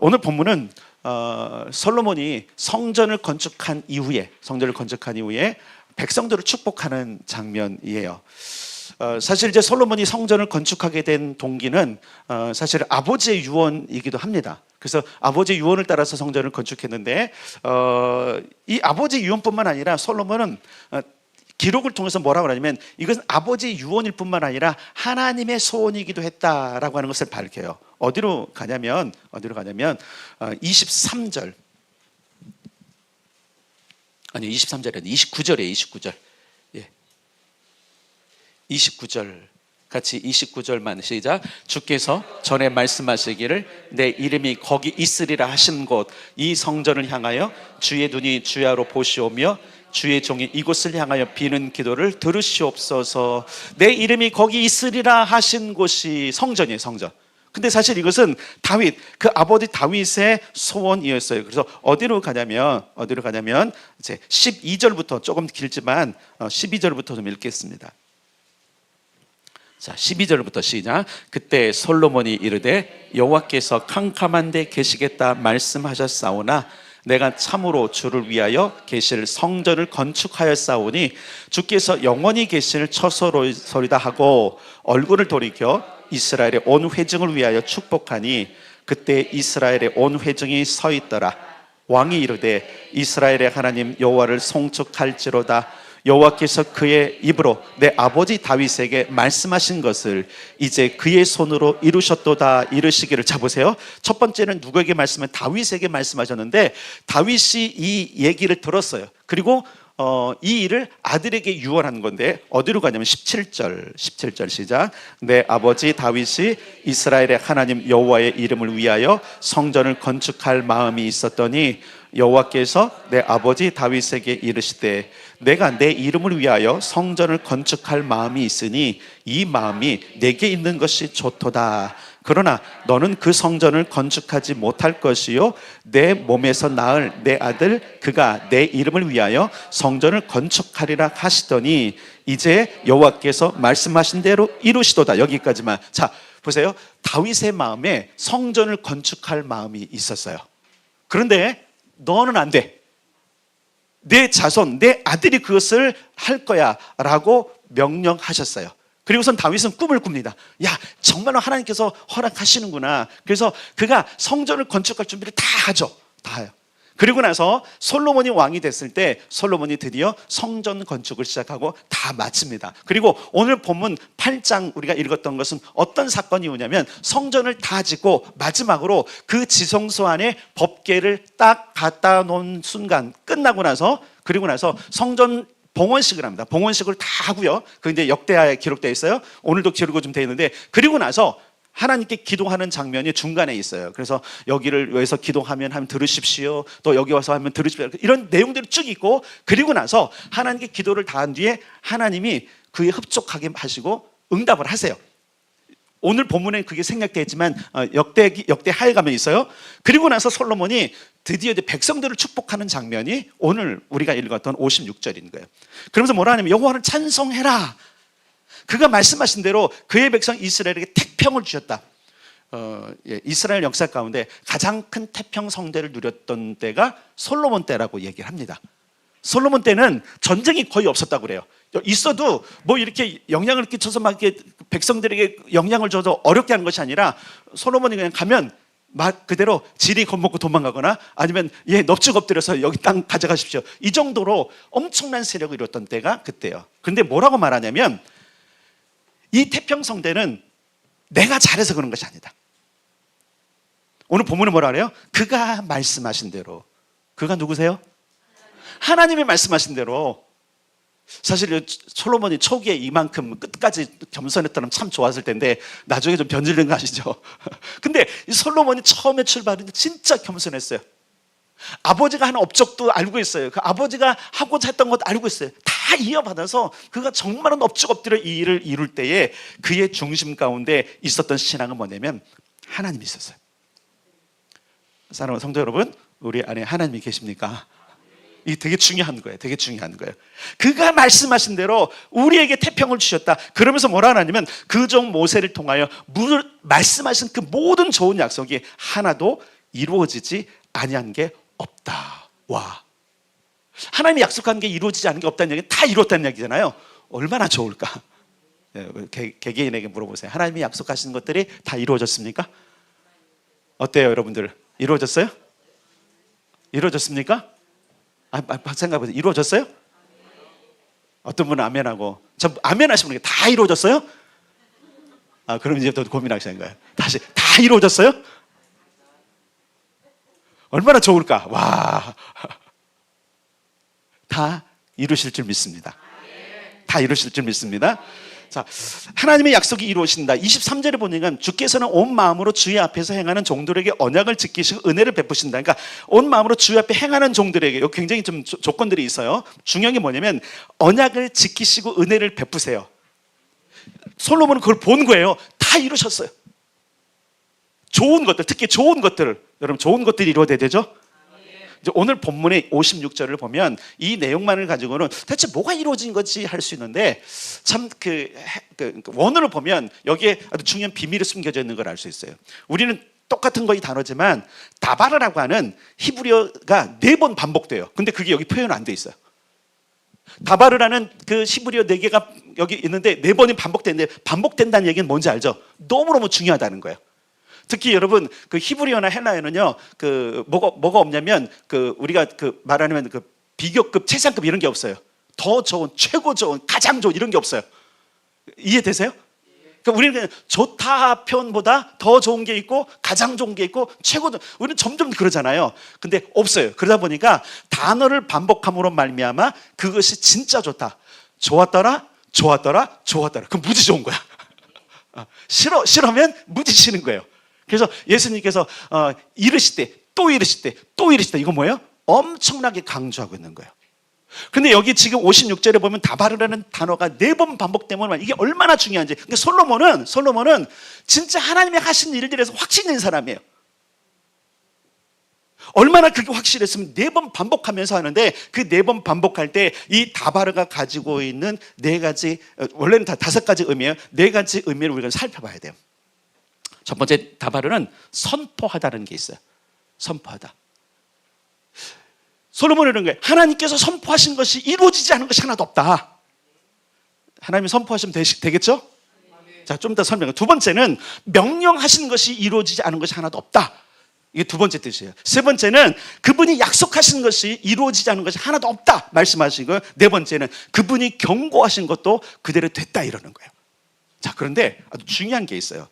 오늘 본문은 솔로몬이 성전을 건축한 이후에 백성들을 축복하는 장면이에요. 사실 이제 솔로몬이 성전을 건축하게 된 동기는 사실 아버지의 유언이기도 합니다. 그래서 아버지의 유언을 따라서 성전을 건축했는데 이 아버지의 유언뿐만 아니라 솔로몬은 기록을 통해서 뭐라고 하냐면 이것은 아버지의 유언일 뿐만 아니라 하나님의 소원이기도 했다라고 하는 것을 밝혀요. 어디로 가냐면 23절 아니 23절이 아니라 29절이에요. 29절. 예. 29절 같이 29절만 시작. 주께서 전에 말씀하시기를 내 이름이 거기 있으리라 하신 곳 이 성전을 향하여 주의 눈이 주야로 보시오며 주의 종이 이곳을 향하여 비는 기도를 들으시옵소서. 내 이름이 거기 있으리라 하신 곳이 성전이에요. 성전. 근데 사실 이것은 다윗, 그 아버지 다윗의 소원이었어요. 그래서 어디로 가냐면 이제 12절부터 조금 길지만 12절부터 좀 읽겠습니다. 자, 12절부터 시작. 그때 솔로몬이 이르되 여호와께서 캄캄한 데 계시겠다 말씀하셨사오나 내가 참으로 주를 위하여 계실 성전을 건축하였사오니 주께서 영원히 계실 처소로소리다 하고 얼굴을 돌이켜 이스라엘의 온 회중을 위하여 축복하니 그때 이스라엘의 온 회중이 서 있더라. 왕이 이르되 이스라엘의 하나님 여호와를 송축할지로다. 여호와께서 그의 입으로 내 아버지 다윗에게 말씀하신 것을 이제 그의 손으로 이루셨도다 이르시기를. 자 보세요. 첫 번째는 누구에게 말씀을 다윗에게 말씀하셨는데 다윗이 이 얘기를 들었어요. 그리고 이 일을 아들에게 유언한 건데 어디로 가냐면 17절 시작. 내 아버지 다윗이 이스라엘의 하나님 여호와의 이름을 위하여 성전을 건축할 마음이 있었더니 여호와께서 내 아버지 다윗에게 이르시되 내가 내 이름을 위하여 성전을 건축할 마음이 있으니 이 마음이 내게 있는 것이 좋도다. 그러나 너는 그 성전을 건축하지 못할 것이요 내 몸에서 낳을 내 아들 그가 내 이름을 위하여 성전을 건축하리라 하시더니 이제 여호와께서 말씀하신 대로 이루시도다. 여기까지만. 자 보세요. 다윗의 마음에 성전을 건축할 마음이 있었어요. 그런데 너는 안 돼. 내 자손, 내 아들이 그것을 할 거야 라고 명령하셨어요. 그리고선 다윗은 꿈을 꿉니다. 야, 정말로 하나님께서 허락하시는구나. 그래서 그가 성전을 건축할 준비를 다 하죠. 다 해요. 그리고 나서 솔로몬이 왕이 됐을 때 솔로몬이 드디어 성전 건축을 시작하고 다 마칩니다. 그리고 오늘 본문 8장 우리가 읽었던 것은 어떤 사건이 오냐면 성전을 다 짓고 마지막으로 그 지성소 안에 법궤를 딱 갖다 놓은 순간 끝나고 나서 그리고 나서 성전 봉헌식을 합니다. 봉헌식을 다 하고요. 그 이제 역대하에 기록되어 있어요. 오늘도 기록이 좀 되어 있는데 그리고 나서 하나님께 기도하는 장면이 중간에 있어요. 그래서 여기를 위해서 기도하면 들으십시오. 또 여기 와서 하면 들으십시오. 이런 내용들이 쭉 있고 그리고 나서 하나님께 기도를 다한 뒤에 하나님이 그에 흡족하게 하시고 응답을 하세요. 오늘 본문에 그게 생략되어 있지만 역대하에 가면 있어요. 그리고 나서 솔로몬이 드디어 이제 백성들을 축복하는 장면이 오늘 우리가 읽었던 56절인 거예요. 그러면서 뭐라 하냐면 여호와를 찬송해라. 그가 말씀하신 대로 그의 백성 이스라엘에게 태평을 주셨다. 이스라엘 역사 가운데 가장 큰 태평 성대를 누렸던 때가 솔로몬 때라고 얘기를 합니다. 솔로몬 때는 전쟁이 거의 없었다고 그래요. 있어도 뭐 이렇게 영향을 끼쳐서 막 이렇게 백성들에게 영향을 줘서 어렵게 하는 것이 아니라 솔로몬이 그냥 가면 막 그대로 지리 겁먹고 도망가거나 아니면 넙죽 엎드려서 여기 땅 가져가십시오. 이 정도로 엄청난 세력을 이뤘던 때가 그때예요. 그런데 뭐라고 말하냐면 이 태평성대는 내가 잘해서 그런 것이 아니다. 오늘 본문은 뭐라 그래요? 그가 말씀하신 대로. 그가 누구세요? 하나님이 말씀하신 대로. 사실 솔로몬이 초기에 이만큼 끝까지 겸손했다면 참 좋았을 텐데 나중에 좀 변질된 거 아시죠? 근데 이 솔로몬이 처음에 출발했는데 진짜 겸손했어요. 아버지가 하는 업적도 알고 있어요. 그 아버지가 하고자 했던 것도 알고 있어요. 다 이어받아서 그가 정말은 엎죽 엎드려 이 일을 이룰 때에 그의 중심 가운데 있었던 신앙은 뭐냐면 하나님이 있었어요. 사랑하는 성도 여러분, 우리 안에 하나님이 계십니까? 이게 되게 중요한 거예요. 되게 중요한 거예요. 그가 말씀하신 대로 우리에게 태평을 주셨다. 그러면서 뭐라 하냐면 그 종 모세를 통하여 말씀하신 그 모든 좋은 약속이 하나도 이루어지지 아니한 게 없다. 와, 하나님이 약속한 게 이루어지지 않은 게 없다는 얘기는 다 이루었다는 얘기잖아요. 얼마나 좋을까? 개개인에게 물어보세요. 하나님이 약속하신 것들이 다 이루어졌습니까? 어때요, 여러분들? 이루어졌어요? 이루어졌습니까? 생각해보세요. 이루어졌어요? 어떤 분은 아멘하고, 저 아멘 하시는 분이 다 이루어졌어요? 그럼 이제 또 고민하시는 거예요. 다시, 다 이루어졌어요? 얼마나 좋을까? 와, 다 이루실 줄 믿습니다. 다 이루실 줄 믿습니다. 자, 하나님의 약속이 이루어진다. 23절에 보니까 주께서는 온 마음으로 주의 앞에서 행하는 종들에게 언약을 지키시고 은혜를 베푸신다. 그러니까 온 마음으로 주의 앞에 행하는 종들에게, 여기 굉장히 좀 조건들이 있어요. 중요한 게 뭐냐면 언약을 지키시고 은혜를 베푸세요. 솔로몬은 그걸 본 거예요. 다 이루셨어요. 좋은 것들, 특히 좋은 것들을, 여러분 좋은 것들이 이루어져야 되죠? 이제 오늘 본문의 56절을 보면 이 내용만을 가지고는 대체 뭐가 이루어진 거지 할 수 있는데, 참 원어를 보면 여기에 아주 중요한 비밀이 숨겨져 있는 걸 알 수 있어요. 우리는 똑같은 거의 단어지만 다바르라고 하는 히브리어가 4번 반복돼요. 근데 그게 여기 표현 안 돼 있어요. 다바르라는 그 히브리어 4개가 여기 있는데 4번이 반복되는데, 반복된다는 얘기는 뭔지 알죠? 너무너무 중요하다는 거예요. 특히 여러분 그 히브리어나 헬라어는요, 그 뭐가 없냐면 우리가 말하면 비교급, 최상급 이런 게 없어요. 더 좋은, 최고 좋은, 가장 좋은 이런 게 없어요. 이해되세요? 그러니까 우리는 좋다 표현보다 더 좋은 게 있고 가장 좋은 게 있고 최고, 우리는 점점 그러잖아요. 근데 없어요. 그러다 보니까 단어를 반복함으로 말미암아 그것이 진짜 좋다, 좋았더라, 좋았더라, 좋았더라, 그럼 무지 좋은 거야. 싫으면 무지 싫은 거예요. 그래서 예수님께서 이르실 때, 또 이르실 때, 또 이르실 때, 이거 뭐예요? 엄청나게 강조하고 있는 거예요. 근데 여기 지금 56절에 보면 다바르라는 단어가 4번 반복되면 이게 얼마나 중요한지. 그러니까 솔로몬은 진짜 하나님이 하신 일들에서 확신 있는 사람이에요. 얼마나 그게 확실했으면 4번 반복하면서 하는데, 그 4번 반복할 때 이 다바르가 가지고 있는 4가지, 원래는 다 5가지 의미예요. 4가지 의미를 우리가 살펴봐야 돼요. 첫 번째 다바르는 선포하다는 게 있어요. 선포하다. 솔로몬은 이런 거예요. 하나님께서 선포하신 것이 이루어지지 않은 것이 하나도 없다. 하나님이 선포하시면 되겠죠? 자, 좀 더 설명해. 두 번째는 명령하신 것이 이루어지지 않은 것이 하나도 없다. 이게 두 번째 뜻이에요. 세 번째는 그분이 약속하신 것이 이루어지지 않은 것이 하나도 없다 말씀하시고요. 네 번째는 그분이 경고하신 것도 그대로 됐다 이러는 거예요. 자, 그런데 아주 중요한 게 있어요.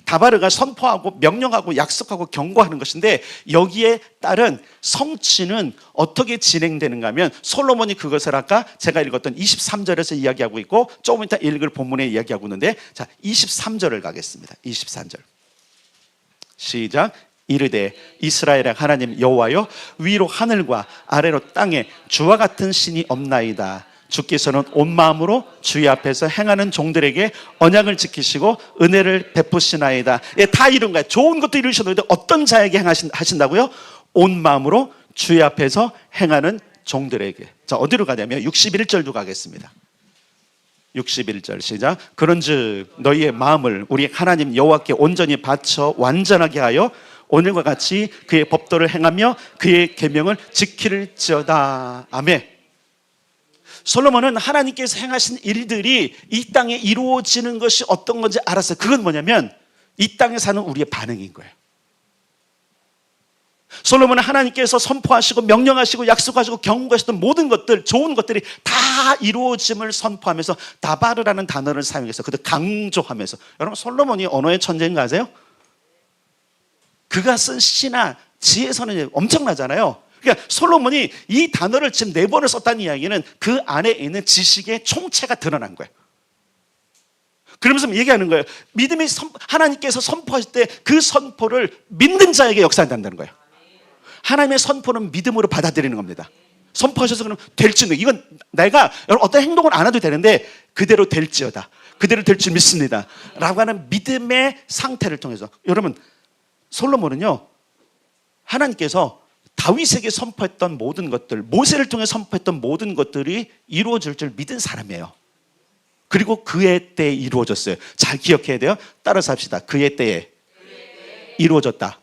다바르가 선포하고 명령하고 약속하고 경고하는 것인데, 여기에 따른 성취는 어떻게 진행되는가 하면 솔로몬이 그것을 아까 제가 읽었던 23절에서 이야기하고 있고, 조금 이따 읽을 본문에 이야기하고 있는데, 자, 23절을 가겠습니다. 23절 시작. 이르되 이스라엘의 하나님 여호와여, 위로 하늘과 아래로 땅에 주와 같은 신이 없나이다. 주께서는 온 마음으로 주의 앞에서 행하는 종들에게 언약을 지키시고 은혜를 베푸시나이다. 예, 다 이룬 거예요. 좋은 것도 이루셨는데 어떤 자에게 하신다고요? 온 마음으로 주의 앞에서 행하는 종들에게. 자, 어디로 가냐면 61절도 가겠습니다. 61절 시작. 그런즉 너희의 마음을 우리 하나님 여호와께 온전히 바쳐 완전하게 하여 오늘과 같이 그의 법도를 행하며 그의 계명을 지킬지어다. 아멘. 솔로몬은 하나님께서 행하신 일들이 이 땅에 이루어지는 것이 어떤 건지 알았어요. 그건 뭐냐면 이 땅에 사는 우리의 반응인 거예요. 솔로몬은 하나님께서 선포하시고 명령하시고 약속하시고 경고하셨던 모든 것들, 좋은 것들이 다 이루어짐을 선포하면서 다바르라는 단어를 사용해서 그들 강조하면서. 여러분, 솔로몬이 언어의 천재인 거 아세요? 그가 쓴 시나 지혜서는 엄청나잖아요. 그러니까 솔로몬이 이 단어를 지금 4번을 썼다는 이야기는 그 안에 있는 지식의 총체가 드러난 거예요. 그러면서 얘기하는 거예요. 믿음이 하나님께서 선포하실 때 그 선포를 믿는 자에게 역사한다는 거예요. 하나님의 선포는 믿음으로 받아들이는 겁니다. 선포하셔서 그럼 될지는, 이건 내가 어떤 행동을 안 해도 되는데 그대로 될지어다, 그대로 될 줄 믿습니다 라고 하는 믿음의 상태를 통해서. 여러분, 솔로몬은요, 하나님께서 다윗에게 선포했던 모든 것들, 모세를 통해 선포했던 모든 것들이 이루어질 줄 믿은 사람이에요. 그리고 그의 때에 이루어졌어요. 잘 기억해야 돼요. 따라서 합시다. 그의 때에 이루어졌다.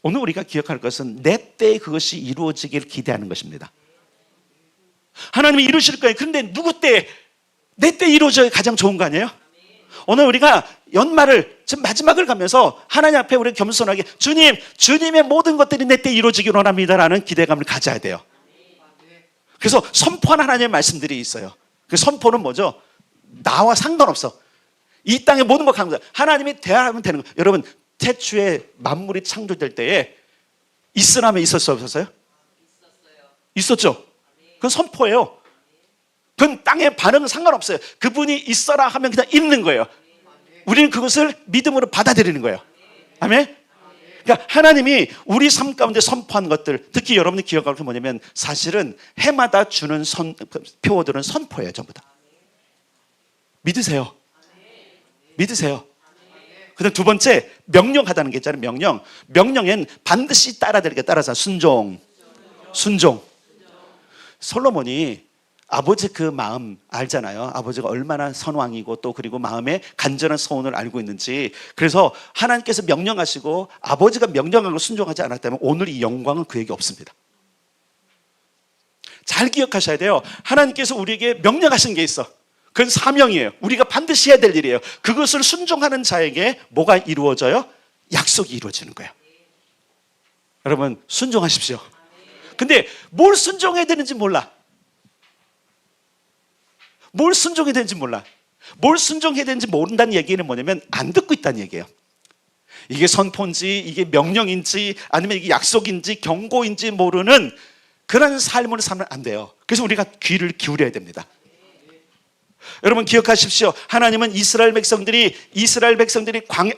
오늘 우리가 기억할 것은 내 때에 그것이 이루어지길 기대하는 것입니다. 하나님이 이루실 거예요. 그런데 누구 때? 내 때 이루어져야 가장 좋은 거 아니에요? 오늘 우리가 연말을 지금 마지막을 가면서 하나님 앞에 우리 겸손하게 주님, 주님의 모든 것들이 내 때 이루어지길 원합니다라는 기대감을 가져야 돼요. 그래서 선포한 하나님의 말씀들이 있어요. 그 선포는 뭐죠? 나와 상관없어. 이 땅의 모든 것 가운데 하나님이 대하면 되는 거예요. 여러분, 태초에 만물이 창조될 때에 있으라면 있었어요, 없었어요? 있었죠. 그건 선포예요. 그건 땅의 반응은 상관없어요. 그분이 있어라 하면 그냥 있는 거예요. 우리는 그것을 믿음으로 받아들이는 거예요. 아멘? 그러니까 하나님이 우리 삶 가운데 선포한 것들, 특히 여러분이 기억할 게 뭐냐면 사실은 해마다 주는 표어들은 선포예요. 전부 다. 믿으세요. 믿으세요. 그 다음 두 번째, 명령하다는 게 있잖아요. 명령엔 반드시 따라야 되는 게 따라서 순종. 솔로몬이 아버지 그 마음 알잖아요. 아버지가 얼마나 선왕이고 또 그리고 마음에 간절한 소원을 알고 있는지. 그래서 하나님께서 명령하시고 아버지가 명령한 걸 순종하지 않았다면 오늘 이 영광은 그에게 없습니다. 잘 기억하셔야 돼요. 하나님께서 우리에게 명령하신 게 있어. 그건 사명이에요. 우리가 반드시 해야 될 일이에요. 그것을 순종하는 자에게 뭐가 이루어져요? 약속이 이루어지는 거예요. 여러분, 순종하십시오. 근데 뭘 순종해야 되는지 몰라. 뭘 순종해야 되는지 몰라. 뭘 순종해야 되는지 모른다는 얘기는 뭐냐면 안 듣고 있다는 얘기예요. 이게 선포인지 이게 명령인지 아니면 이게 약속인지 경고인지 모르는 그런 삶을 살면 안 돼요. 그래서 우리가 귀를 기울여야 됩니다. 여러분 기억하십시오. 하나님은 이스라엘 백성들이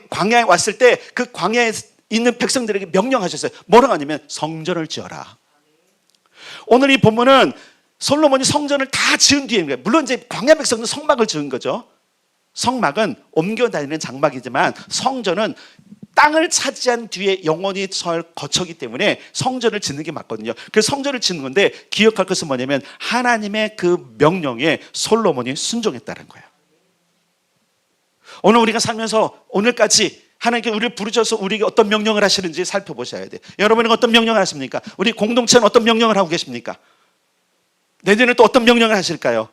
광야에 왔을 때 그 광야에 있는 백성들에게 명령하셨어요. 뭐라고 하냐면 성전을 지어라. 오늘 이 본문은 솔로몬이 성전을 다 지은 뒤에, 물론 이제 광야 백성은 성막을 지은 거죠. 성막은 옮겨 다니는 장막이지만 성전은 땅을 차지한 뒤에 영원히 거처기 때문에 성전을 짓는 게 맞거든요. 그래서 성전을 짓는 건데 기억할 것은 뭐냐면 하나님의 그 명령에 솔로몬이 순종했다는 거예요. 오늘 우리가 살면서 오늘까지 하나님께 우리를 부르셔서 우리에게 어떤 명령을 하시는지 살펴보셔야 돼요. 여러분은 어떤 명령을 하십니까? 우리 공동체는 어떤 명령을 하고 계십니까? 내년에 또 어떤 명령을 하실까요?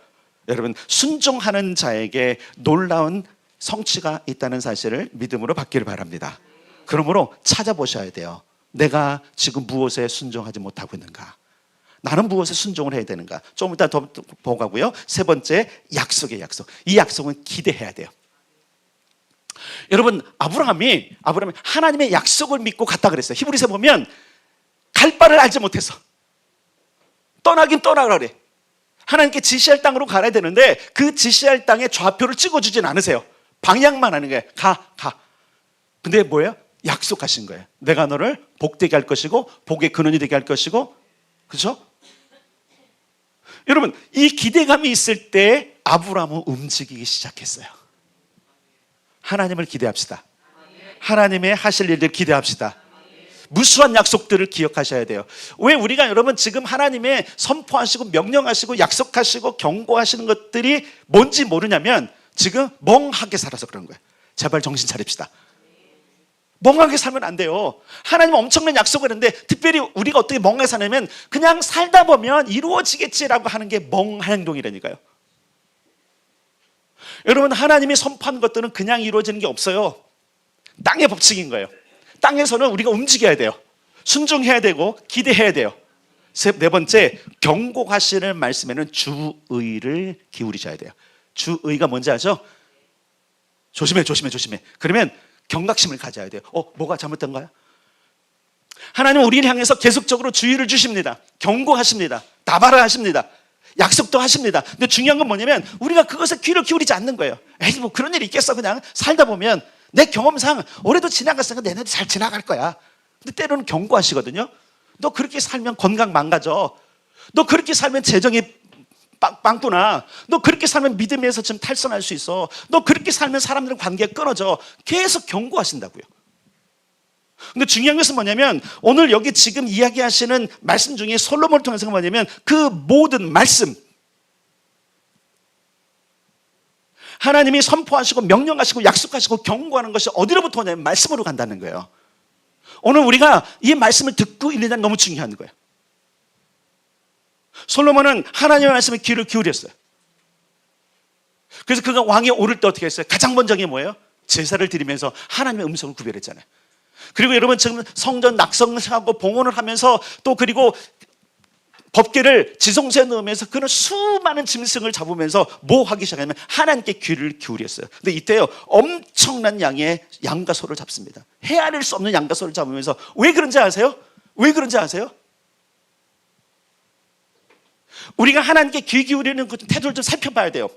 여러분, 순종하는 자에게 놀라운 성취가 있다는 사실을 믿음으로 받기를 바랍니다. 그러므로 찾아보셔야 돼요. 내가 지금 무엇에 순종하지 못하고 있는가? 나는 무엇에 순종을 해야 되는가? 좀 이따 더 보고 가고요. 세 번째, 약속의 약속. 이 약속은 기대해야 돼요. 여러분, 아브라함이 하나님의 약속을 믿고 갔다 그랬어요. 히브리서 보면 갈 바를 알지 못해서 떠나긴 떠나라 그래. 하나님께 지시할 땅으로 가야 되는데 그 지시할 땅에 좌표를 찍어주진 않으세요. 방향만 하는 거예요. 가. 근데 뭐예요? 약속하신 거예요. 내가 너를 복되게 할 것이고 복의 근원이 되게 할 것이고, 그렇죠? 여러분, 이 기대감이 있을 때 아브라함은 움직이기 시작했어요. 하나님을 기대합시다. 하나님의 하실 일들 기대합시다. 무수한 약속들을 기억하셔야 돼요. 왜 우리가 여러분 지금 하나님의 선포하시고 명령하시고 약속하시고 경고하시는 것들이 뭔지 모르냐면 지금 멍하게 살아서 그런 거예요. 제발 정신 차립시다. 멍하게 살면 안 돼요. 하나님은 엄청난 약속을 했는데 특별히 우리가 어떻게 멍하게 사냐면 그냥 살다 보면 이루어지겠지라고 하는 게 멍한 행동이라니까요. 여러분, 하나님이 선포한 것들은 그냥 이루어지는 게 없어요. 땅의 법칙인 거예요. 땅에서는 우리가 움직여야 돼요. 순종해야 되고 기대해야 돼요. 네 번째, 경고하시는 말씀에는 주의를 기울이셔야 돼요. 주의가 뭔지 아죠? 조심해. 그러면 경각심을 가져야 돼요. 뭐가 잘못된가요? 하나님은 우리를 향해서 계속적으로 주의를 주십니다. 경고하십니다. 다발을 하십니다. 약속도 하십니다. 근데 중요한 건 뭐냐면 우리가 그것에 귀를 기울이지 않는 거예요. 에이, 뭐 그런 일이 있겠어. 그냥 살다 보면 내 경험상 올해도 지나갔으니까 내년도 잘 지나갈 거야. 근데 때로는 경고하시거든요. 너 그렇게 살면 건강 망가져. 너 그렇게 살면 재정이 빵꾸나. 너 그렇게 살면 믿음에서 좀 탈선할 수 있어. 너 그렇게 살면 사람들은 관계가 끊어져. 계속 경고하신다고요. 근데 중요한 것은 뭐냐면 오늘 여기 지금 이야기하시는 말씀 중에 솔로몬을 통해서 뭐냐면 그 모든 말씀, 하나님이 선포하시고 명령하시고 약속하시고 경고하는 것이 어디로부터 오냐면 말씀으로 간다는 거예요. 오늘 우리가 이 말씀을 듣고 있느냐는 너무 중요한 거예요. 솔로몬은 하나님의 말씀에 귀를 기울였어요. 그래서 그가 왕에 오를 때 어떻게 했어요? 가장 먼저 게 뭐예요? 제사를 드리면서 하나님의 음성을 구별했잖아요. 그리고 여러분 지금 성전 낙성하고 봉헌을 하면서 또 그리고 법궤를 지성소에 넣으면서 그는 수많은 짐승을 잡으면서 뭐 하기 시작하냐면 하나님께 귀를 기울였어요. 근데 이때요 엄청난 양의 양과 소를 잡습니다. 헤아릴 수 없는 양과 소를 잡으면서 왜 그런지 아세요? 왜 그런지 아세요? 우리가 하나님께 귀 기울이는 그 태도를 좀 살펴봐야 돼요.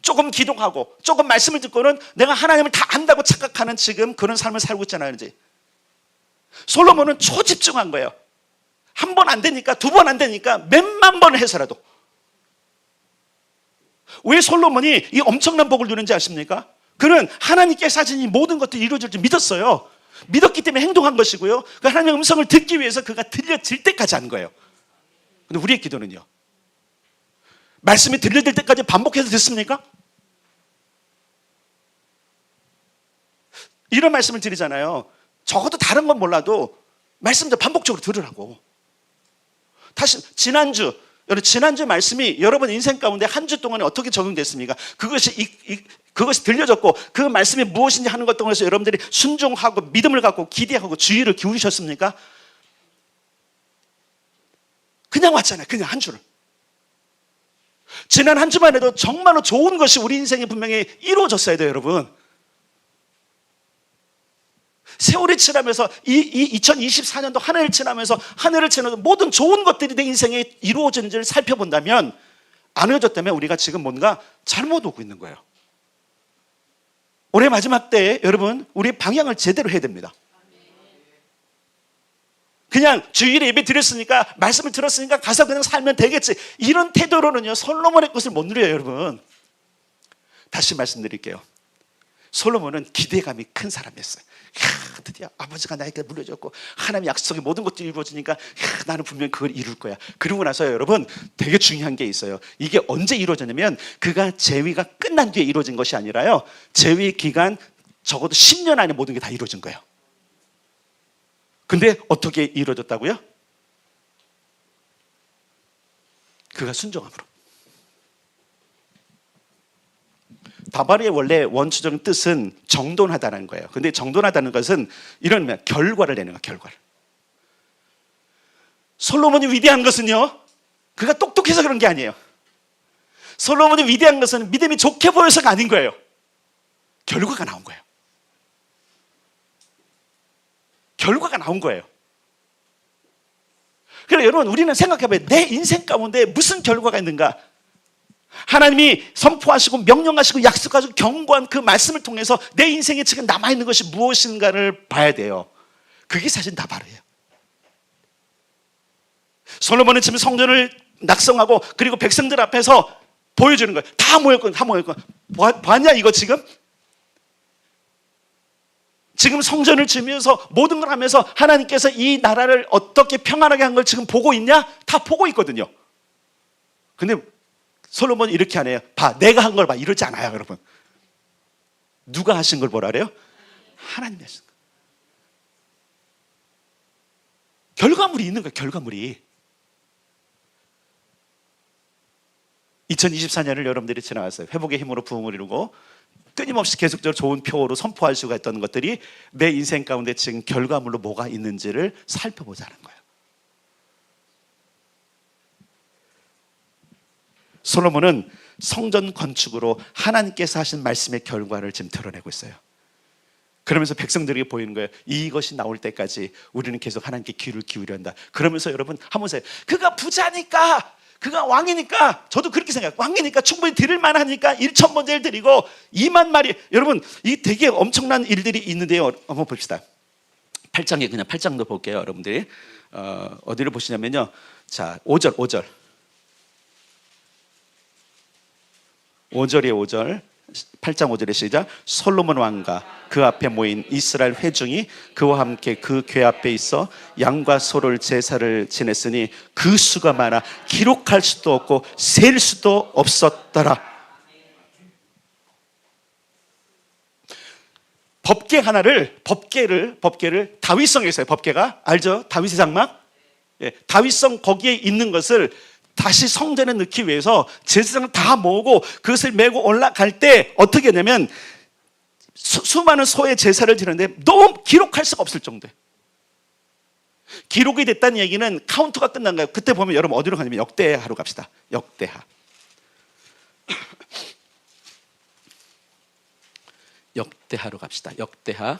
조금 기도하고 조금 말씀을 듣고는 내가 하나님을 다 안다고 착각하는 지금 그런 삶을 살고 있잖아요. 이제 솔로몬은 초집중한 거예요. 한 번 안 되니까 두 번 안 되니까 몇만 번을 해서라도. 왜 솔로몬이 이 엄청난 복을 누리는지 아십니까? 그는 하나님께서 하신 이 모든 것들이 이루어질 줄 믿었어요. 믿었기 때문에 행동한 것이고요. 그 하나님의 음성을 듣기 위해서 그가 들려질 때까지 한 거예요. 근데 우리의 기도는요, 말씀이 들려질 때까지 반복해서 듣습니까? 이런 말씀을 드리잖아요. 적어도 다른 건 몰라도 말씀도 반복적으로 들으라고. 다시 지난주 말씀이 여러분 인생 가운데 한 주 동안에 어떻게 적용됐습니까? 그것이 들려졌고 그 말씀이 무엇인지 하는 것 동안에서 여러분들이 순종하고 믿음을 갖고 기대하고 주의를 기울이셨습니까? 그냥 왔잖아요. 그냥 한 주를. 지난 한 주만 해도 정말로 좋은 것이 우리 인생에 분명히 이루어졌어야 돼요, 여러분. 세월이 지나면서 이 2024년도 한 해를 지나면서 모든 좋은 것들이 내 인생에 이루어진지를 살펴본다면 안 이루어졌다면 우리가 지금 뭔가 잘못 오고 있는 거예요. 올해 마지막 때에 여러분 우리 방향을 제대로 해야 됩니다. 그냥 주일에 예배 드렸으니까 말씀을 들었으니까 가서 그냥 살면 되겠지, 이런 태도로는요 솔로몬의 것을 못 누려요. 여러분 다시 말씀드릴게요. 솔로몬은 기대감이 큰 사람이었어요. 드디어 아버지가 나에게 물려줬고 하나님의 약속의 모든 것들이 이루어지니까 나는 분명히 그걸 이룰 거야. 그러고 나서 여러분 되게 중요한 게 있어요. 이게 언제 이루어졌냐면 그가 재위가 끝난 뒤에 이루어진 것이 아니라요, 재위 기간 적어도 10년 안에 모든 게 다 이루어진 거예요. 근데 어떻게 이루어졌다고요? 그가 순종함으로. 다발의 원래 원초적인 뜻은 정돈하다는 거예요. 근데 정돈하다는 것은 이런 결과를 내는 거예요. 결과를. 솔로몬이 위대한 것은요, 그가 똑똑해서 그런 게 아니에요. 솔로몬이 위대한 것은 믿음이 좋게 보여서가 아닌 거예요. 결과가 나온 거예요. 결과가 나온 거예요. 그래서 여러분 우리는 생각해봐요. 내 인생 가운데 무슨 결과가 있는가? 하나님이 선포하시고 명령하시고 약속하시고 경고한 그 말씀을 통해서 내 인생에 지금 남아있는 것이 무엇인가를 봐야 돼요. 그게 사실 다발이에요. 솔로몬은 지금 성전을 낙성하고 그리고 백성들 앞에서 보여주는 거예요. 다 모였거든. 봤냐 이거 지금? 지금 성전을 지으면서 모든 걸 하면서 하나님께서 이 나라를 어떻게 평안하게 한 걸 지금 보고 있냐? 다 보고 있거든요. 근데 솔로몬이 이렇게 안 해요. 봐, 내가 한 걸 봐. 이러지 않아요, 여러분. 누가 하신 걸 보라 그래요? 하나님이 하신 거. 결과물이 있는 거예요, 결과물이. 2024년을 여러분들이 지나갔어요. 회복의 힘으로 부흥을 이루고 끊임없이 계속적으로 좋은 표어로 선포할 수가 있던 것들이 내 인생 가운데 지금 결과물로 뭐가 있는지를 살펴보자는 거예요. 솔로몬은 성전 건축으로 하나님께서 하신 말씀의 결과를 지금 드러내고 있어요. 그러면서 백성들에게 보이는 거예요. 이것이 나올 때까지 우리는 계속 하나님께 귀를 기울여야 한다. 그러면서 여러분 한번 보세요. 그가 부자니까, 그가 왕이니까, 저도 그렇게 생각해요. 왕이니까 충분히 드릴 만하니까 1,000번째를 드리고 2만 마리. 여러분 이 되게 엄청난 일들이 있는데요. 한번 봅시다. 8장에 그냥 8장도 볼게요. 여러분들이 어디를 보시냐면요, 자 5절 5절 8장 5절의 시작. 솔로몬 왕과 그 앞에 모인 이스라엘 회중이 그와 함께 그 궤 앞에 있어 양과 소를 제사를 지냈으니 그 수가 많아 기록할 수도 없고 셀 수도 없었더라. 법궤를 다윗성에 있어요. 법궤가 알죠? 다윗의 장막. 예, 다윗성 거기에 있는 것을 다시 성전에 넣기 위해서 제사장을 다 모으고 그것을 메고 올라갈 때 어떻게 되냐면 수많은 소의 제사를 드리는데 너무 기록할 수가 없을 정도예요. 기록이 됐다는 얘기는 카운트가 끝난 거예요. 그때 보면 여러분 어디로 가냐면 역대하로 갑시다. 역대하. 역대하로 갑시다. 역대하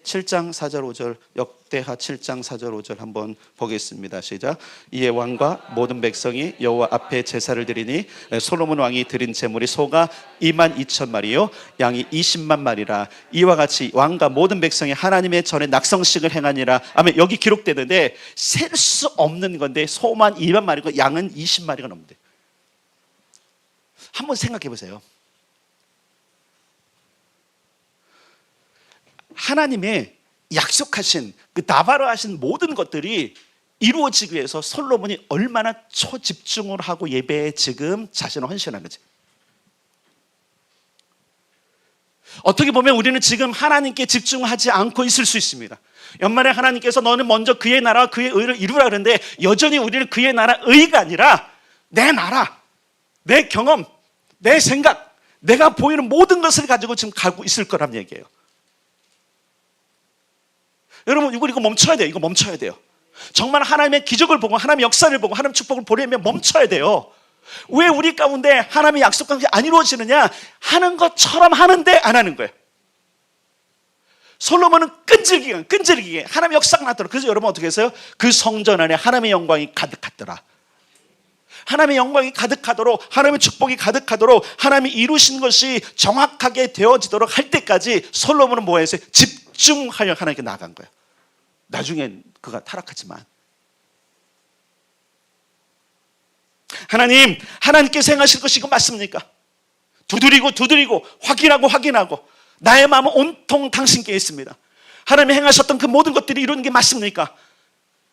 7장 4절 5절, 역대하 7장 4절 5절 한번 보겠습니다. 시작. 이에 왕과 모든 백성이 여호와 앞에 제사를 드리니 솔로몬 왕이 드린 제물이 소가 22,000마리요 양이 20만 마리라. 이와 같이 왕과 모든 백성이 하나님의 전에 낙성식을 행하니라. 아멘. 여기 기록되는데 셀 수 없는 건데 소만 2만 마리고 양은 20마리가 넘는데. 한번 생각해 보세요. 하나님의 약속하신 그 나바로 하신 모든 것들이 이루어지기 위해서 솔로몬이 얼마나 초집중을 하고 예배에 지금 자신을 헌신한 거지. 어떻게 보면 우리는 지금 하나님께 집중하지 않고 있을 수 있습니다. 연말에 하나님께서 너는 먼저 그의 나라와 그의 의를 이루라 그러는데 여전히 우리는 그의 나라 의가 아니라 내 나라, 내 경험, 내 생각, 내가 보이는 모든 것을 가지고 지금 가고 있을 거란 얘기예요. 여러분 이거 멈춰야 돼요. 이거 멈춰야 돼요. 정말 하나님의 기적을 보고 하나님의 역사를 보고 하나님의 축복을 보려면 멈춰야 돼요. 왜 우리 가운데 하나님의 약속한 게 안 이루어지느냐? 하는 것처럼 하는데 안 하는 거예요. 솔로몬은 끈질기게 하나님의 역사가 났더라. 그래서 여러분 어떻게 했어요? 그 성전 안에 하나님의 영광이 가득하더라. 하나님의 영광이 가득하도록, 하나님의 축복이 가득하도록 하나님이 이루신 것이 정확하게 되어지도록 할 때까지 솔로몬은 뭐 했어요? 집중하여 하나님께 나아간 거예요. 나중엔 그가 타락하지만 하나님께서 행하실 것이 이거 맞습니까? 두드리고 확인하고 나의 마음은 온통 당신께 있습니다. 하나님이 행하셨던 그 모든 것들이 이루는 게 맞습니까?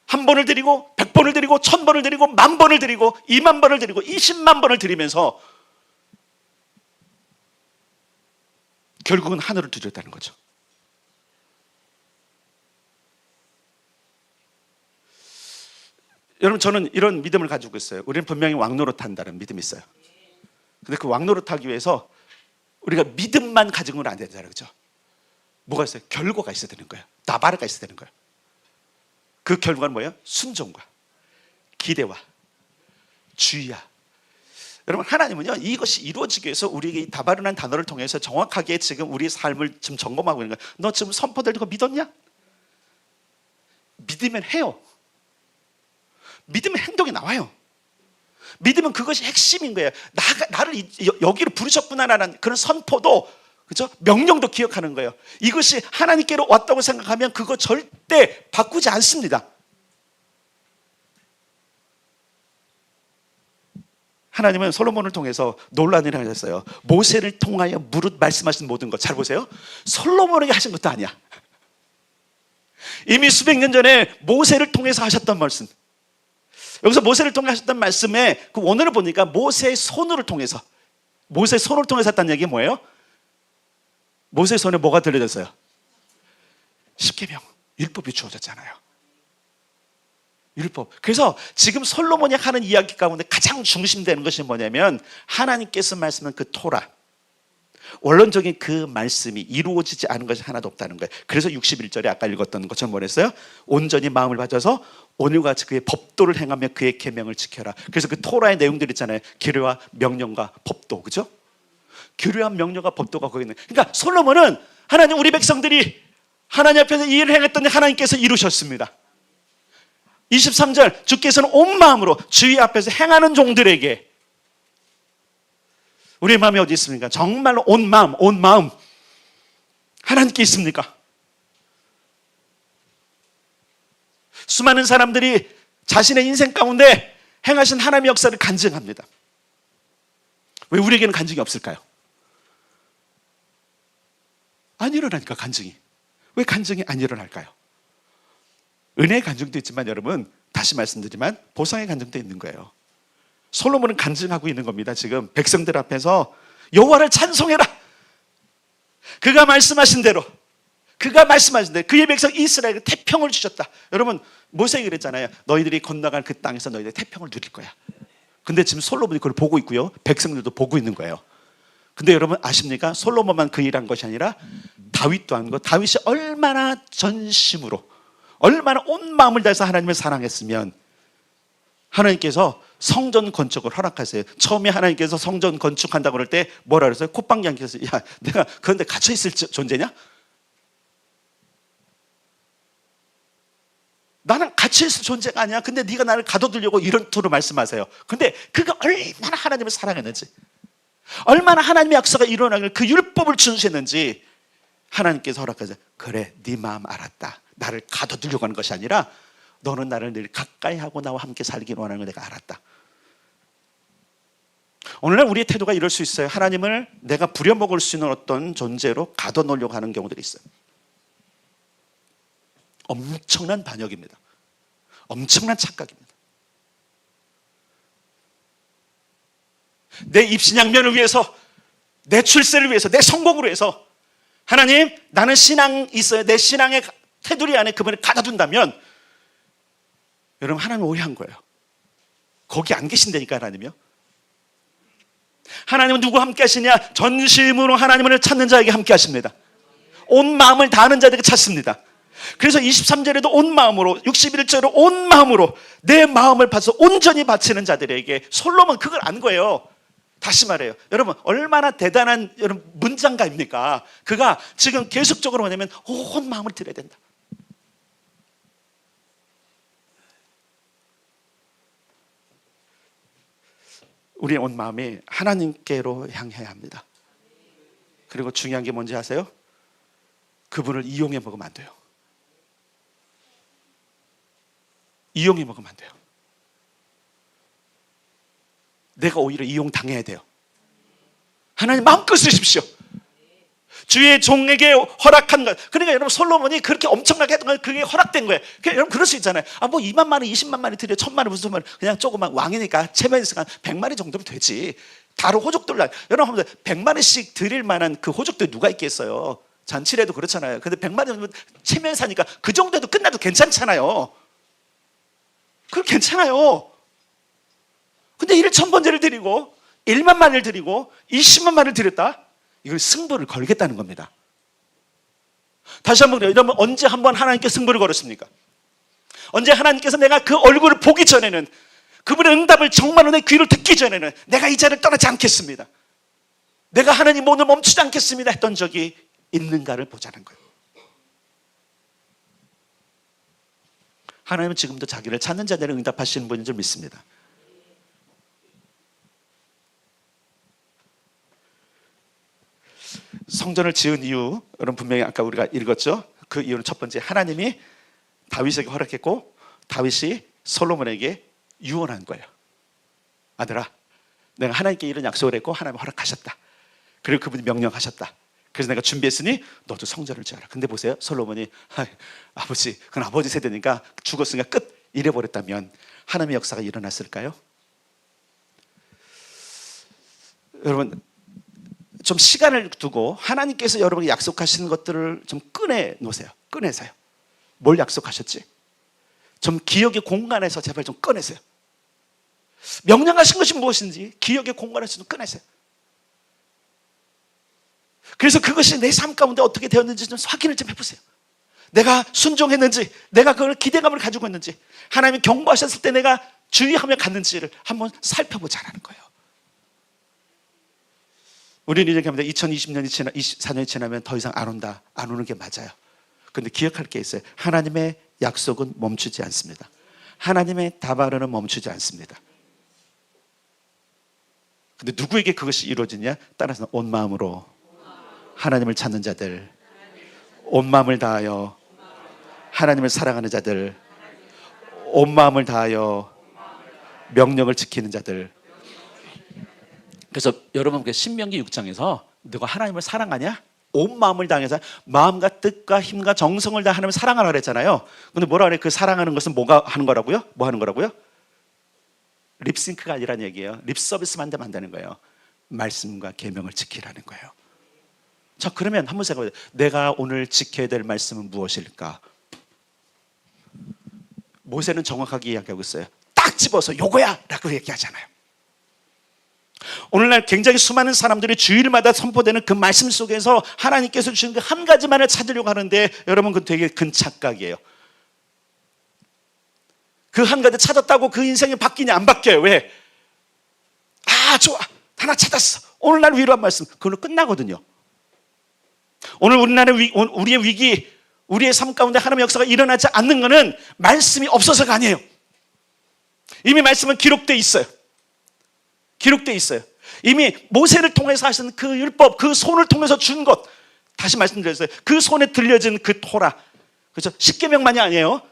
1번을 드리고 100번을 드리고 1000번을 드리고 10,000번을 드리고 20,000번을 드리고 200,000번을 드리면서 결국은 하늘을 두드렸다는 거죠. 여러분 저는 이런 믿음을 가지고 있어요. 우리는 분명히 왕노릇한다는 믿음이 있어요. 근데 그 왕노릇하기 위해서 우리가 믿음만 가지고는 안 되잖아요. 그렇죠? 뭐가 있어요? 결과가 있어야 되는 거예요. 나바르가 있어야 되는 거예요. 그 결과는 뭐예요? 순종과 기대와 주의야. 여러분 하나님은요 이것이 이루어지기 위해서 우리에게 이 다바르라는 단어를 통해서 정확하게 지금 우리 삶을 지금 점검하고 있는 거예요. 너 지금 선포될 거 믿었냐? 믿으면 해요. 믿으면 행동이 나와요. 믿으면 그것이 핵심인 거예요. 나를 여기로 부르셨구나라는 그런 선포도, 그렇죠? 명령도 기억하는 거예요. 이것이 하나님께로 왔다고 생각하면 그거 절대 바꾸지 않습니다. 하나님은 솔로몬을 통해서 놀라운 일을 하셨어요. 모세를 통하여 무릇 말씀하신 모든 것 잘 보세요. 솔로몬에게 하신 것도 아니야. 이미 수백 년 전에 모세를 통해서 하셨던 말씀. 여기서 모세를 통해 하셨던 말씀에 그 원어를 보니까 모세의 손을 통해서 했다는 얘기 뭐예요? 모세의 손에 뭐가 들려졌어요? 십계명, 율법이 주어졌잖아요. 율법. 그래서 지금 솔로몬이 하는 이야기 가운데 가장 중심되는 것이 뭐냐면 하나님께서 말씀한 그 토라, 원론적인 그 말씀이 이루어지지 않은 것이 하나도 없다는 거예요. 그래서 61절에 아까 읽었던 것처럼 뭐랬어요? 온전히 마음을 가져서 오늘과 같이 그의 법도를 행하며 그의 계명을 지켜라. 그래서 그 토라의 내용들 있잖아요. 규례와 명령과 법도, 그죠? 규례와 명령과 법도가 거기 있는. 그러니까 솔로몬은 하나님 우리 백성들이 하나님 앞에서 이 일을 행했더니 하나님께서 이루셨습니다. 23절 주께서는 온 마음으로 주의 앞에서 행하는 종들에게. 우리의 마음이 어디 있습니까? 정말로 온 마음 하나님께 있습니까? 수많은 사람들이 자신의 인생 가운데 행하신 하나님의 역사를 간증합니다. 왜 우리에게는 간증이 없을까요? 안 일어나니까 간증이. 왜 간증이 안 일어날까요? 은혜의 간증도 있지만 여러분 다시 말씀드리지만 보상의 간증도 있는 거예요. 솔로몬은 간증하고 있는 겁니다. 지금 백성들 앞에서 여호와를 찬송해라. 그가 말씀하신 대로 그가 말씀하신데 그의 백성 이스라엘에게 태평을 주셨다. 여러분 모세가 그랬잖아요. 너희들이 건너간 그 땅에서 너희들이 태평을 누릴 거야. 근데 지금 솔로몬이 그걸 보고 있고요, 백성들도 보고 있는 거예요. 근데 여러분 아십니까? 솔로몬만 그 일한 것이 아니라 다윗도 한 것. 다윗이 얼마나 전심으로, 얼마나 온 마음을 다해서 하나님을 사랑했으면 하나님께서 성전 건축을 허락하세요. 처음에 하나님께서 성전 건축한다고 그럴 때 뭐라 그랬어요? 콧방귀 안 껴서 야 내가 그런데 갇혀 있을 존재냐? 나는 갇혀 있을 존재가 아니야. 근데 네가 나를 가둬두려고 이런 투로 말씀하세요. 근데 그가 얼마나 하나님을 사랑했는지, 얼마나 하나님의 약속이 일어나길 그 율법을 준수했는지 하나님께서 허락하세요. 그래, 네 마음 알았다. 나를 가둬두려고 하는 것이 아니라 너는 나를 늘 가까이 하고 나와 함께 살기를 원하는 걸 내가 알았다. 오늘날 우리의 태도가 이럴 수 있어요. 하나님을 내가 부려먹을 수 있는 어떤 존재로 가둬놓으려고 하는 경우들이 있어요. 엄청난 반역입니다. 엄청난 착각입니다. 내 입신양면을 위해서, 내 출세를 위해서, 내 성공을 위해서 하나님 나는 신앙이 있어요. 내 신앙의 테두리 안에 그분을 가둬둔다면 여러분 하나님 오해한 거예요. 거기 안 계신다니까 하나님이요. 하나님은 누구 함께 하시냐? 전심으로 하나님을 찾는 자에게 함께 하십니다. 온 마음을 다하는 자에게 찾습니다. 그래서 23절에도 온 마음으로, 61절에도 온 마음으로 내 마음을 봐서 온전히 바치는 자들에게, 솔로몬 그걸 안 거예요. 다시 말해요. 여러분 얼마나 대단한 여러분 문장가입니까? 그가 지금 계속적으로 뭐냐면 온 마음을 드려야 된다. 우리의 온 마음이 하나님께로 향해야 합니다. 그리고 중요한 게 뭔지 아세요? 그분을 이용해 먹으면 안 돼요. 이용해 먹으면 안 돼요. 내가 오히려 이용당해야 돼요. 하나님 마음껏 쓰십시오. 주의 종에게 허락한 것. 그러니까 여러분 솔로몬이 그렇게 엄청나게 했던 건 그게 허락된 거예요. 그러니까 여러분 그럴 수 있잖아요. 뭐 2만 마리 20만 마리 드려 1000 마리 무슨 마리, 그냥 조그만 왕이니까 체면에서 한 100마리 정도면 되지. 다른 호족들, 여러분 100마리씩 드릴 만한 그 호족들 누가 있겠어요. 잔치래도 그렇잖아요. 근데 100마리 체면 사니까 그 정도도 끝나도 괜찮잖아요. 그럼 괜찮아요. 근데 1,000번째를 드리고 1만 마리를 드리고 20만 마리를 드렸다? 이걸 승부를 걸겠다는 겁니다. 다시 한번 그래요. 여러분 언제 한번 하나님께 승부를 걸었습니까? 언제 하나님께서 내가 그 얼굴을 보기 전에는, 그분의 응답을 정말로 내 귀를 듣기 전에는 내가 이 자리를 떠나지 않겠습니다, 내가 하나님 오늘 멈추지 않겠습니다 했던 적이 있는가를 보자는 거예요. 하나님은 지금도 자기를 찾는 자들을 응답하시는 분인 줄 믿습니다. 성전을 지은 이유, 여러분 분명히 아까 우리가 읽었죠. 그 이유는 첫 번째, 하나님이 다윗에게 허락했고 다윗이 솔로몬에게 유언한 거예요. 아들아, 내가 하나님께 이런 약속을 했고 하나님이 허락하셨다. 그리고 그분이 명령하셨다. 그래서 내가 준비했으니 너도 성전을 지어라. 근데 보세요, 솔로몬이 아버지, 그건 아버지 세대니까 죽었으니까 끝, 이래버렸다면 하나님의 역사가 일어났을까요? 여러분 좀 시간을 두고 하나님께서 여러분에게 약속하시는 것들을 좀 꺼내놓으세요. 꺼내세요. 뭘 약속하셨지? 좀 기억의 공간에서 제발 좀 꺼내세요. 명령하신 것이 무엇인지 기억의 공간에서 좀 꺼내세요. 그래서 그것이 내 삶 가운데 어떻게 되었는지 좀 확인을 좀 해보세요. 내가 순종했는지, 내가 그걸 기대감을 가지고 있는지, 하나님이 경고하셨을 때 내가 주의하며 갔는지를 한번 살펴보자라는 거예요. 우리는 이렇게 합니다. 2020년이 지나, 24년이 지나면 더 이상 안 온다, 안 오는 게 맞아요. 그런데 기억할 게 있어요. 하나님의 약속은 멈추지 않습니다. 하나님의 다발은 멈추지 않습니다. 근데 누구에게 그것이 이루어지냐? 따라서 온 마음으로 하나님을 찾는 자들, 온 마음을 다하여 하나님을 사랑하는 자들, 온 마음을 다하여 명령을 지키는 자들. 그래서 여러분 신명기 6장에서 너가 하나님을 사랑하냐? 온 마음을 다해서 마음과 뜻과 힘과 정성을 다 하나님을 사랑하라 그랬잖아요. 근데 뭐라 그래? 그 사랑하는 것은 뭐가 하는 거라고요? 뭐 하는 거라고요? 립싱크가 아니라는 얘기예요. 립서비스만 되면 안 되는 거예요. 말씀과 계명을 지키라는 거예요. 자, 그러면 한번 생각해 보세요. 내가 오늘 지켜야 될 말씀은 무엇일까? 모세는 정확하게 이야기하고 있어요. 딱 집어서 요거야! 라고 얘기하잖아요. 오늘날 굉장히 수많은 사람들이 주일마다 선포되는 그 말씀 속에서 하나님께서 주신 그 한 가지만을 찾으려고 하는데, 여러분, 그건 되게 큰 착각이에요. 그 한 가지 찾았다고 그 인생이 바뀌냐? 안 바뀌어요. 왜? 아, 좋아, 하나 찾았어, 오늘날 위로한 말씀, 그걸로 끝나거든요. 오늘 우리의 위기, 우리의 삶 가운데 하나님의 역사가 일어나지 않는 것은 말씀이 없어서가 아니에요. 이미 말씀은 기록되어 있어요. 기록되어 있어요. 이미 모세를 통해서 하신 그 율법, 그 손을 통해서 준 것, 다시 말씀드렸어요. 그 손에 들려진 그 토라, 그렇죠? 십계명만이 아니에요.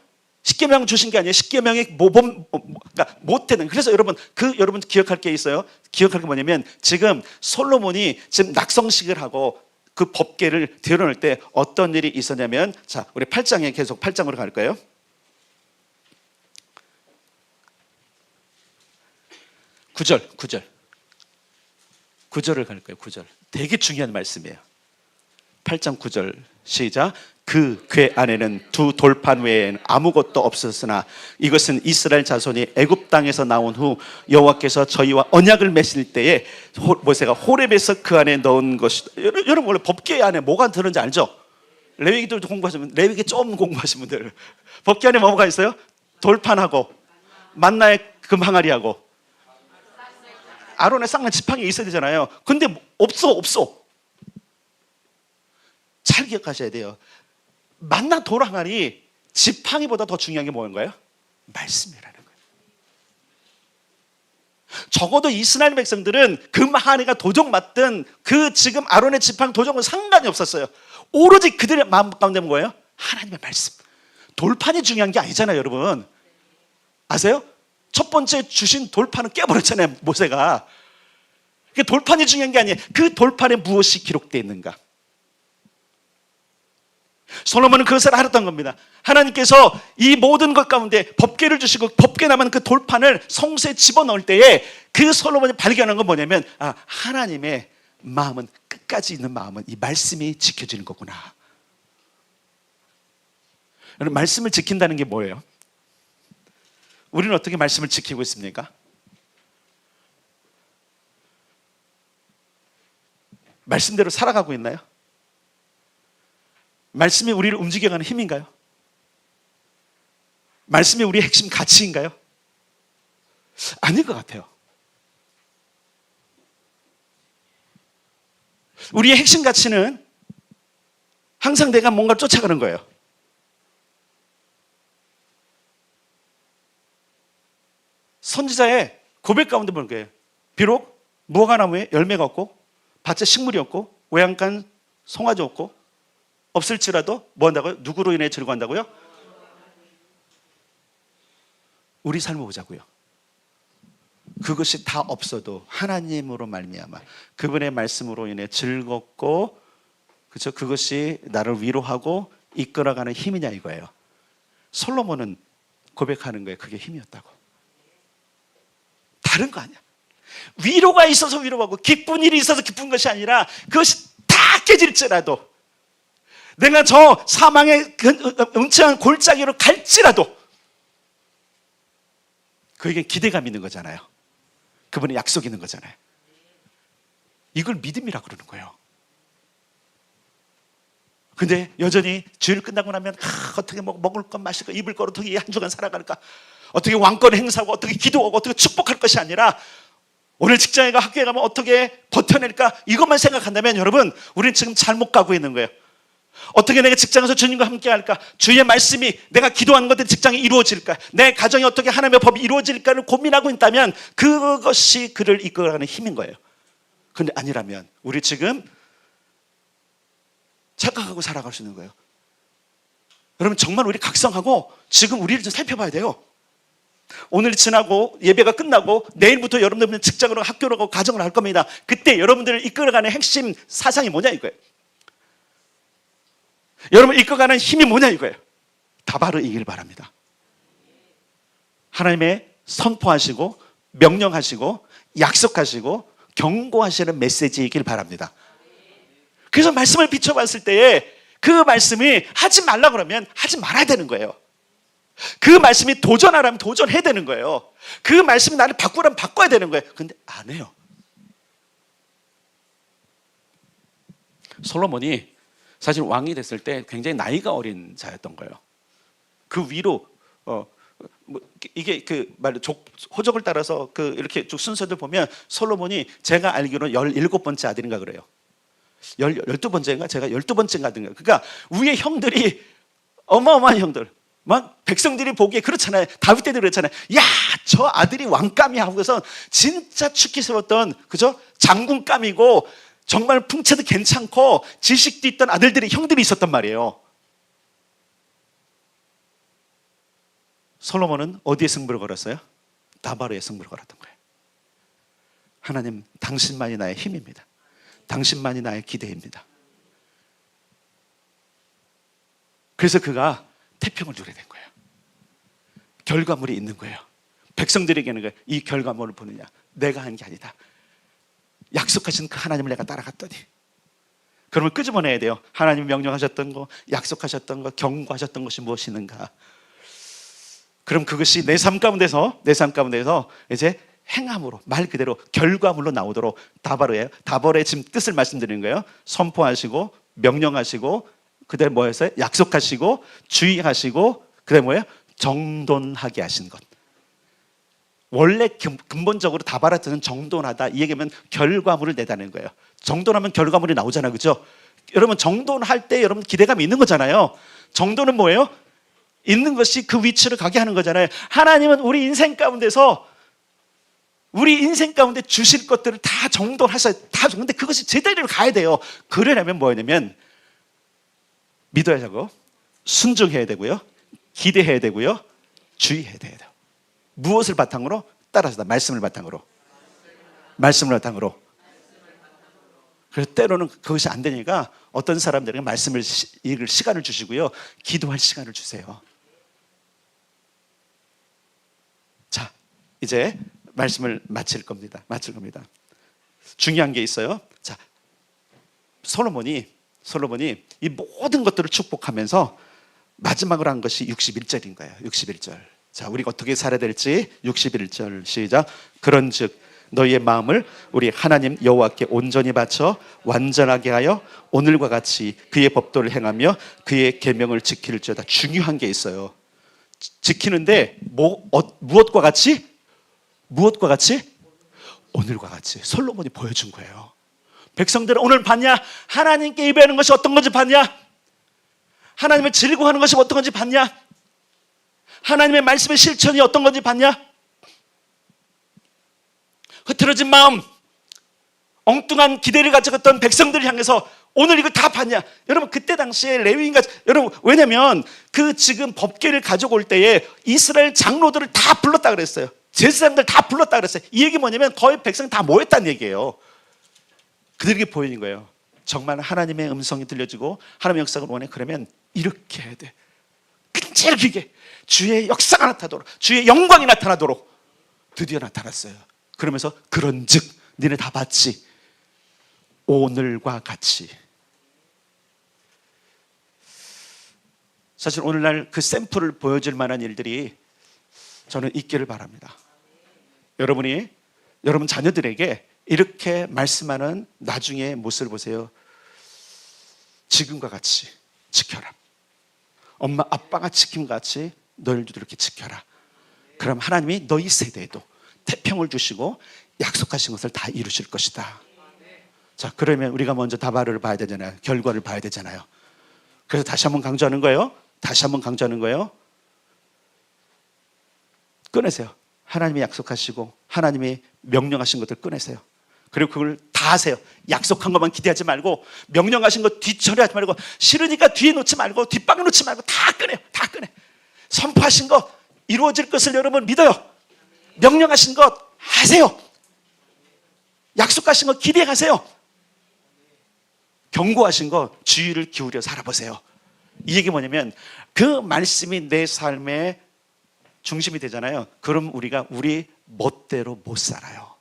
십계명 주신 게 아니에요. 십계명의 모범, 그러니까 모태는. 그래서 여러분 기억할 게 있어요. 기억할 게 뭐냐면, 지금 솔로몬이 지금 낙성식을 하고 그 법궤를 드러낼 때 어떤 일이 있었냐면, 자, 우리 8장에 계속 8장으로 갈 거예요. 9절을 갈 거예요. 9절. 되게 중요한 말씀이에요. 8장 9절 시작. 그 궤 안에는 두 돌판 외엔 아무것도 없었으나 이것은 이스라엘 자손이 애굽 땅에서 나온 후 여호와께서 저희와 언약을 맺을 때에 모세가 호렙에서 그 안에 넣은 것이다. 여러분, 원래 법궤 안에 뭐가 들었는지 알죠? 레위기도 공부하시면, 레위기 좀 공부하신 분들, 법궤 안에 뭐가 있어요? 돌판하고 만나의 금항아리하고 아론의 쌍난 지팡이 있어야 되잖아요. 근데 없어. 잘 기억하셔야 돼요. 만나 돌항아리, 지팡이보다 더 중요한 게 뭐인가요? 말씀이라는 거예요. 적어도 이스라엘 백성들은 금항아리가 도적 맞든 그 지금 아론의 지팡이 도적은 상관이 없었어요. 오로지 그들의 마음 가운데 뭐예요? 하나님의 말씀. 돌판이 중요한 게 아니잖아요, 여러분. 아세요? 첫 번째 주신 돌판은 깨버렸잖아요, 모세가. 그 돌판이 중요한 게 아니에요. 그 돌판에 무엇이 기록되어 있는가. 솔로몬은 그것을 알았던 겁니다. 하나님께서 이 모든 것 가운데 법궤를 주시고 법궤 남은 그 돌판을 성소에 집어넣을 때에 그 솔로몬이 발견한 건 뭐냐면, 아, 하나님의 마음은, 끝까지 있는 마음은 이 말씀이 지켜지는 거구나. 여러분, 말씀을 지킨다는 게 뭐예요? 우리는 어떻게 말씀을 지키고 있습니까? 말씀대로 살아가고 있나요? 말씀이 우리를 움직여가는 힘인가요? 말씀이 우리의 핵심 가치인가요? 아닌 것 같아요. 우리의 핵심 가치는 항상 내가 뭔가 쫓아가는 거예요. 선지자의 고백 가운데 보는 거예요. 비록 무화과나무에 열매가 없고 밭에 식물이 없고 외양간 송아지 없고 없을지라도 뭐 한다고요? 누구로 인해 즐거워한다고요? 우리 삶을 보자고요. 그것이 다 없어도 하나님으로 말미암아 그분의 말씀으로 인해 즐겁고, 그렇죠? 그것이 나를 위로하고 이끌어가는 힘이냐 이거예요. 솔로몬은 고백하는 거예요. 그게 힘이었다고. 다른 거 아니야. 위로가 있어서 위로하고 기쁜 일이 있어서 기쁜 것이 아니라 그것이 다 깨질지라도, 내가 저 사망의 음침한 골짜기로 갈지라도 그에게 기대감이 있는 거잖아요. 그분의 약속이 있는 거잖아요. 이걸 믿음이라고 그러는 거예요. 근데 여전히 주일 끝나고 나면 어떻게 먹을 것 마실 것 입을 것 어떻게 한 주간 살아갈까, 어떻게 왕권 행사하고 어떻게 기도하고 어떻게 축복할 것이 아니라 오늘 직장에 가 학교에 가면 어떻게 버텨낼까, 이것만 생각한다면 여러분, 우리는 지금 잘못 가고 있는 거예요. 어떻게 내가 직장에서 주님과 함께 할까, 주의 말씀이 내가 기도하는 것들이 직장에 이루어질까, 내 가정이 어떻게 하나님의 법이 이루어질까를 고민하고 있다면 그것이 그를 이끌어가는 힘인 거예요. 그런데 아니라면 우리 지금 착각하고 살아갈 수 있는 거예요. 여러분, 정말 우리 각성하고 지금 우리를 좀 살펴봐야 돼요. 오늘 지나고 예배가 끝나고 내일부터 여러분들은 직장으로 학교로 가고 가정을 할 겁니다. 그때 여러분들을 이끌어가는 핵심 사상이 뭐냐 이거예요. 여러분 이끌어가는 힘이 뭐냐 이거예요. 다 바로 이길 바랍니다. 하나님의 선포하시고 명령하시고 약속하시고 경고하시는 메시지이길 바랍니다. 그래서 말씀을 비춰봤을 때에 그 말씀이 하지 말라 그러면 하지 말아야 되는 거예요. 그 말씀이 도전하라면 도전해야 되는 거예요. 그 말씀이 나를 바꾸라면 바꿔야 되는 거예요. 근데 안 해요. 솔로몬이 사실 왕이 됐을 때 굉장히 나이가 어린 자였던 거예요. 그 위로 이게 그 말로 호적을 따라서 그 이렇게 쭉 순서들 보면 솔로몬이 제가 알기로는 17번째 아들인가 그래요. 12번째인가? 제가 12번째인가 하든가. 그러니까 위에 형들이 어마어마한 형들. 막 백성들이 보기에 그렇잖아요. 다윗 때도 그렇잖아요. 야, 저 아들이 왕감이 하고서 진짜 축기스러웠던 그죠? 장군감이고 정말 풍채도 괜찮고 지식도 있던 아들들이 형들이 있었단 말이에요. 솔로몬은 어디에 승부를 걸었어요? 다바르에 승부를 걸었던 거예요. 하나님, 당신만이 나의 힘입니다. 당신만이 나의 기대입니다. 그래서 그가 태평을 누리게 된 거예요. 결과물이 있는 거예요. 백성들에게는 이 결과물을 보느냐, 내가 한 게 아니다. 약속하신 그 하나님을 내가 따라갔더니. 그러면 끄집어내야 돼요. 하나님이 명령하셨던 거, 약속하셨던 거, 경고하셨던 것이 무엇이는가. 그럼 그것이 내 삶 가운데서 이제 행함으로, 말 그대로 결과물로 나오도록 다벌의 지금 뜻을 말씀드리는 거예요. 선포하시고 명령하시고 그다음에 뭐였어요? 약속하시고 주의하시고 그다음에 뭐예요? 정돈하게 하신 것. 원래 근본적으로 다바라 뜻은 정돈하다, 이 얘기하면 결과물을 내다는 거예요. 정돈하면 결과물이 나오잖아요, 그렇죠? 여러분 정돈할 때 여러분 기대감이 있는 거잖아요. 정돈은 뭐예요? 있는 것이 그 위치를 가게 하는 거잖아요. 하나님은 우리 인생 가운데 주실 것들을 다 정돈하셔야, 근데 그것이 제대로 가야 돼요. 그러려면 뭐냐면 믿어야 하고 순종해야 되고요, 기대해야 되고요, 주의해야 돼요. 무엇을 바탕으로? 따라서 말씀을 바탕으로. 그래서 때로는 그것이 안 되니까 어떤 사람들에게 말씀을 읽을 시간을 주시고요, 기도할 시간을 주세요. 자, 이제 말씀을 마칠 겁니다. 중요한 게 있어요. 자, 솔로몬이 이 모든 것들을 축복하면서 마지막으로 한 것이 61절인 거예요. 61절. 자, 우리가 어떻게 살아야 될지 61절 시작. 그런즉 너희의 마음을 우리 하나님 여호와께 온전히 바쳐 완전하게 하여 오늘과 같이 그의 법도를 행하며 그의 계명을 지킬지어다. 중요한 게 있어요. 지키는데 무엇과 같이? 오늘과 같이. 솔로몬이 보여준 거예요. 백성들은 오늘 봤냐? 하나님께 예배하는 것이 어떤 건지 봤냐? 하나님을 즐거워하는 것이 어떤 건지 봤냐? 하나님의 말씀의 실천이 어떤 건지 봤냐? 흐트러진 마음, 엉뚱한 기대를 가졌던 백성들을 향해서 오늘 이거 다 봤냐? 여러분 그때 당시에 레위인과 여러분, 왜냐면 그 지금 법궤를 가져올 때에 이스라엘 장로들을 다 불렀다 그랬어요. 제사장들 다 불렀다 그랬어요. 이 얘기 뭐냐면 거의 백성이 다 모였다는 얘기예요. 그들에게 보이는 거예요. 정말 하나님의 음성이 들려지고 하나님의 역사를 원해. 그러면 이렇게 해야 돼. 끈질기게 주의 역사가 나타나도록, 주의 영광이 나타나도록. 드디어 나타났어요. 그러면서 그런즉 니네 다 봤지? 오늘과 같이. 사실 오늘날 그 샘플을 보여줄 만한 일들이 저는 있기를 바랍니다. 여러분 자녀들에게 이렇게 말씀하는 나중에 모습을 보세요. 지금과 같이 지켜라. 엄마 아빠가 지킴 같이 너희들도 이렇게 지켜라. 그럼 하나님이 너희 세대에도 태평을 주시고 약속하신 것을 다 이루실 것이다. 자, 그러면 우리가 먼저 다바르를 봐야 되잖아요. 결과를 봐야 되잖아요. 그래서 다시 한번 강조하는 거예요. 꺼내세요. 하나님이 약속하시고 하나님이 명령하신 것들 꺼내세요. 그리고 그걸 다 하세요. 약속한 것만 기대하지 말고, 명령하신 것 뒤처리하지 말고, 싫으니까 뒤에 놓지 말고, 뒷방에 놓지 말고 다 꺼내요. 선포하신 것 이루어질 것을 여러분 믿어요. 명령하신 것 하세요. 약속하신 것 기대하세요. 경고하신 것 주의를 기울여 살아보세요. 이 얘기 뭐냐면 그 말씀이 내 삶의 중심이 되잖아요. 그럼 우리가 우리 멋대로 못 살아요.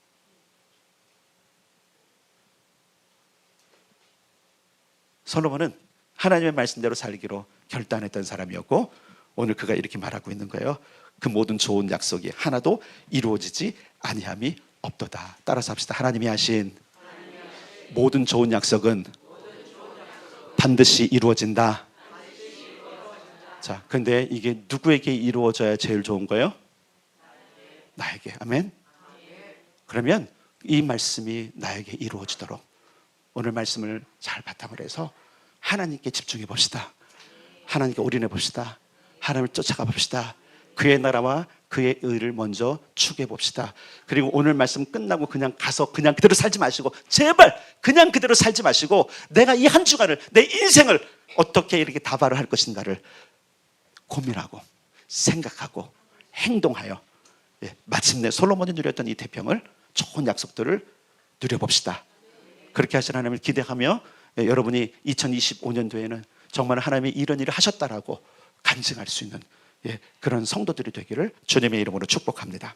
솔로몬은 하나님의 말씀대로 살기로 결단했던 사람이었고 오늘 그가 이렇게 말하고 있는 거예요. 그 모든 좋은 약속이 하나도 이루어지지 아니함이 없도다. 따라서 합시다. 하나님이 하신 모든 좋은 약속은 반드시 이루어진다. 자, 근데 이게 누구에게 이루어져야 제일 좋은 거예요? 나에게. 아멘. 그러면 이 말씀이 나에게 이루어지도록 오늘 말씀을 잘 바탕으로 해서 하나님께 집중해 봅시다. 하나님께 올인해 봅시다. 하나님을 쫓아가 봅시다. 그의 나라와 그의 의를 먼저 추구해 봅시다. 그리고 오늘 말씀 끝나고 그냥 가서 그냥 그대로 살지 마시고, 제발 그냥 그대로 살지 마시고 내가 이 한 주간을, 내 인생을 어떻게 이렇게 다발을 할 것인가를 고민하고 생각하고 행동하여 마침내 솔로몬이 누렸던 이 태평을, 좋은 약속들을 누려봅시다. 그렇게 하신 하나님을 기대하며 여러분이 2025년도에는 정말 하나님이 이런 일을 하셨다라고 간증할 수 있는 그런 성도들이 되기를 주님의 이름으로 축복합니다.